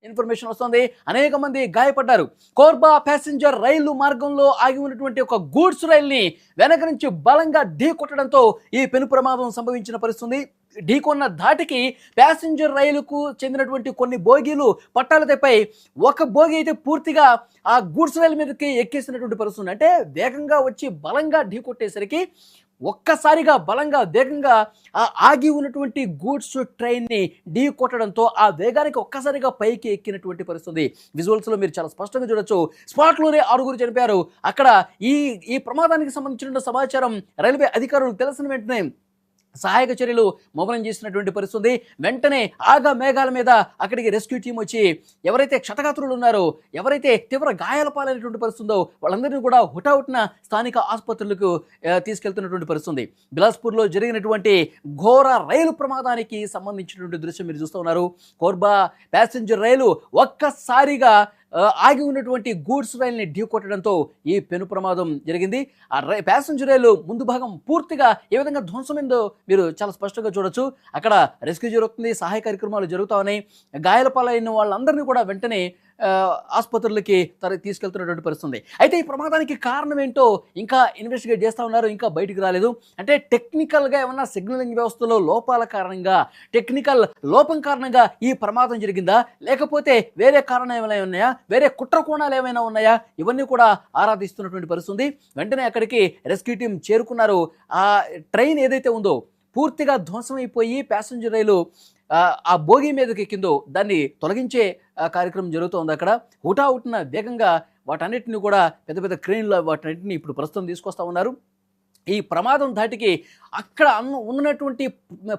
Information వస్తుంది. అనేక మంది గాయపడ్డారు. కోర్బా ప్యాసింజర్ రైలు మార్గంలో ఆగి ఉన్నటువంటి ఒక గూడ్స్ రైల్ని వెనక నుంచి బలంగా ఢీ కొట్టడంతో ఈ పెను ప్రమాదం సంభవించిన పరిస్థితుంది. ఢీకొన్న ధాటికి ప్యాసింజర్ రైలుకు చెందినటువంటి కొన్ని బోగీలు పట్టాలు తెప్పాయి. ఒక బోగి అయితే పూర్తిగా ఆ గూడ్స్ రైలు మీదకి ఎక్కేసినటువంటి పరిస్థితుంది. అంటే వేగంగా వచ్చి బలంగా ఢీ కొట్టేసరికి ఒక్కసారిగా బలంగా వేగంగా ఆగి ఉన్నటువంటి గూడ్స్ ట్రైన్ని ఢీ కొట్టడంతో ఆ వేగానికి ఒక్కసారిగా పైకి ఎక్కినటువంటి పరిస్థితి విజువల్స్లో మీరు చాలా స్పష్టంగా చూడొచ్చు. స్పాట్లోనే 6 చనిపోయారు. అక్కడ ఈ ప్రమాదానికి సంబంధించిన సమాచారం రైల్వే అధికారులకు తెలిసిన వెంటనే సహాయక చర్యలు ముమ్మరం చేసినటువంటి పరిస్థితి. వెంటనే ఆగా మేఘాల మీద అక్కడికి రెస్క్యూ టీం వచ్చి ఎవరైతే క్షతగాత్రులు ఉన్నారో, ఎవరైతే తీవ్ర గాయాల పాలైనటువంటి పరిస్థితుందో వాళ్ళందరినీ కూడా హుటాహుటిన స్థానిక ఆసుపత్రులకు తీసుకెళ్తున్నటువంటి పరిస్థితి. బిలాస్పూర్లో జరిగినటువంటి ఘోర రైలు ప్రమాదానికి సంబంధించినటువంటి దృశ్యం మీరు చూస్తూ ఉన్నారు. కోర్బా ప్యాసింజర్ రైలు ఒక్కసారిగా ఆగి ఉన్నటువంటి గూడ్స్ రైల్ని ఢీ కొట్టడంతో ఈ పెను ప్రమాదం జరిగింది. ఆ ప్యాసింజర్ రైలు ముందు భాగం పూర్తిగా ఏ విధంగా ధ్వంసమైందో మీరు చాలా స్పష్టంగా చూడొచ్చు. అక్కడ రెస్క్యూ జరుగుతుంది, సహాయ కార్యక్రమాలు జరుగుతూ ఉన్నాయి. గాయాల పాలైన వాళ్ళందరినీ కూడా వెంటనే ఆసుపత్రులకి తీసుకెళ్తున్నటువంటి పరిస్థితుంది. అయితే ఈ ప్రమాదానికి కారణం ఏంటో ఇంకా ఇన్వెస్టిగేట్ చేస్తూ ఉన్నారు. ఇంకా బయటికి రాలేదు. అంటే టెక్నికల్గా ఏమన్నా సిగ్నలింగ్ వ్యవస్థలో లోపాల కారణంగా, టెక్నికల్ లోపం కారణంగా ఈ ప్రమాదం జరిగిందా, లేకపోతే వేరే కారణం ఏమైనా ఉన్నాయా, వేరే కుట్ర కోణాలు ఏమైనా ఉన్నాయా, ఇవన్నీ కూడా ఆరాధిస్తున్నటువంటి పరిస్థితుంది. వెంటనే అక్కడికి రెస్క్యూ టీం చేరుకున్నారు. ఆ ట్రైన్ ఏదైతే ఉందో పూర్తిగా ధ్వంసమైపోయి ప్యాసింజర్ రైలు ఆ బోగి మీదకి ఎక్కిందో దాన్ని తొలగించే కార్యక్రమం జరుగుతోంది. అక్కడ హుటాహుటిన వేగంగా వాటన్నిటిని కూడా పెద్ద పెద్ద క్రేన్లు వాటన్నిటిని ఇప్పుడు ప్రస్తుతం తీసుకొస్తా ఉన్నారు. ఈ ప్రమాదం ధాటికి అక్కడ ఉన్నటువంటి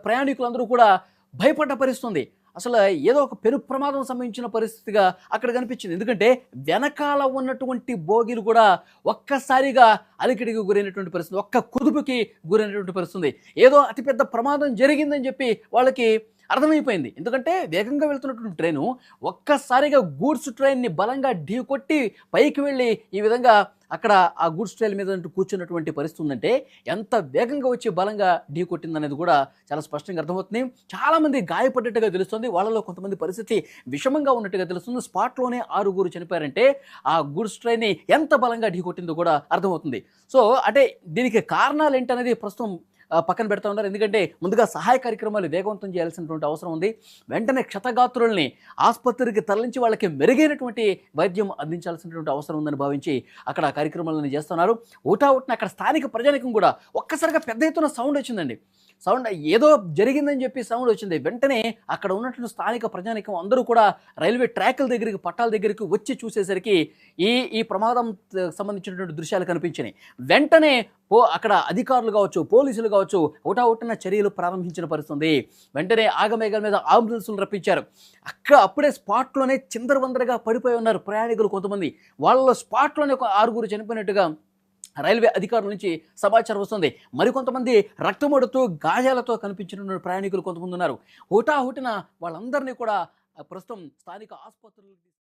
ప్రయాణికులందరూ కూడా భయపడ్డ పరిస్థితుంది. అసలు ఏదో ఒక పెను ప్రమాదం సంభవించిన పరిస్థితిగా అక్కడ కనిపించింది. ఎందుకంటే వెనకాల ఉన్నటువంటి బోగీలు కూడా ఒక్కసారిగా అలికిడికి గురైనటువంటి పరిస్థితి, ఒక్క కుదుపుకి గురైనటువంటి పరిస్థితి. ఏదో అతిపెద్ద ప్రమాదం జరిగిందని చెప్పి వాళ్ళకి అర్థమైపోయింది. ఎందుకంటే వేగంగా వెళ్తున్నటువంటి ట్రైను ఒక్కసారిగా గూడ్స్ ట్రైన్ని బలంగా ఢీ కొట్టి పైకి వెళ్ళి ఈ విధంగా అక్కడ ఆ గూడ్స్ ట్రైన్ మీద కూర్చున్నటువంటి పరిస్థితి ఉందంటే ఎంత వేగంగా వచ్చి బలంగా ఢీ కొట్టిందనేది కూడా చాలా స్పష్టంగా అర్థమవుతుంది. చాలామంది గాయపడ్డట్టుగా తెలుస్తుంది. వాళ్ళలో కొంతమంది పరిస్థితి విషమంగా ఉన్నట్టుగా తెలుస్తుంది. స్పాట్లోనే 6 చనిపోయారంటే ఆ గూడ్స్ ట్రైన్ని ఎంత బలంగా ఢీ కొట్టిందో కూడా అర్థమవుతుంది. సో అంటే దీనికి కారణాలు ఏంటనేది ప్రస్తుతం పక్కన పెడతా ఉన్నారు. ఎందుకంటే ముందుగా సహాయ కార్యక్రమాలు వేగవంతం చేయాల్సినటువంటి అవసరం ఉంది. వెంటనే క్షతగాత్రుల్ని ఆసుపత్రికి తరలించి వాళ్ళకి మెరుగైనటువంటి వైద్యం అందించాల్సినటువంటి అవసరం ఉందని భావించి అక్కడ కార్యక్రమాలను చేస్తున్నారు. హుటాహుటిన అక్కడ స్థానిక ప్రజానికం కూడా ఒక్కసారిగా పెద్ద ఎత్తున సౌండ్ వచ్చిందండి. సౌండ్ ఏదో జరిగిందని చెప్పి సౌండ్ వచ్చింది. వెంటనే అక్కడ ఉన్నటువంటి స్థానిక ప్రజానికం అందరూ కూడా రైల్వే ట్రాకుల దగ్గరికి, పట్టాల దగ్గరికి వచ్చి చూసేసరికి ఈ ప్రమాదం సంబంధించినటువంటి దృశ్యాలు కనిపించినాయి. వెంటనే అక్కడ అధికారులు కావచ్చు, పోలీసులు కావచ్చు హుటాహుటిన చర్యలు ప్రారంభించిన పరిస్థితుంది. వెంటనే ఆగమేఘాల మీద అంబులెన్సులు రప్పించారు. అప్పుడే స్పాట్లోనే చిందరవందరగా పడిపోయి ఉన్నారు ప్రయాణికులు కొంతమంది. వాళ్ళ స్పాట్లోనే ఒక 6 చనిపోయినట్టుగా రైల్వే అధికారుల నుంచి సమాచారం వస్తుంది. మరికొంతమంది రక్తమడుతూ గాయాలతో కనిపించిన ప్రయాణికులు కొంతమంది ఉన్నారు. హుటాహుటిన వాళ్ళందరినీ కూడా ప్రస్తుతం స్థానిక ఆసుపత్రులు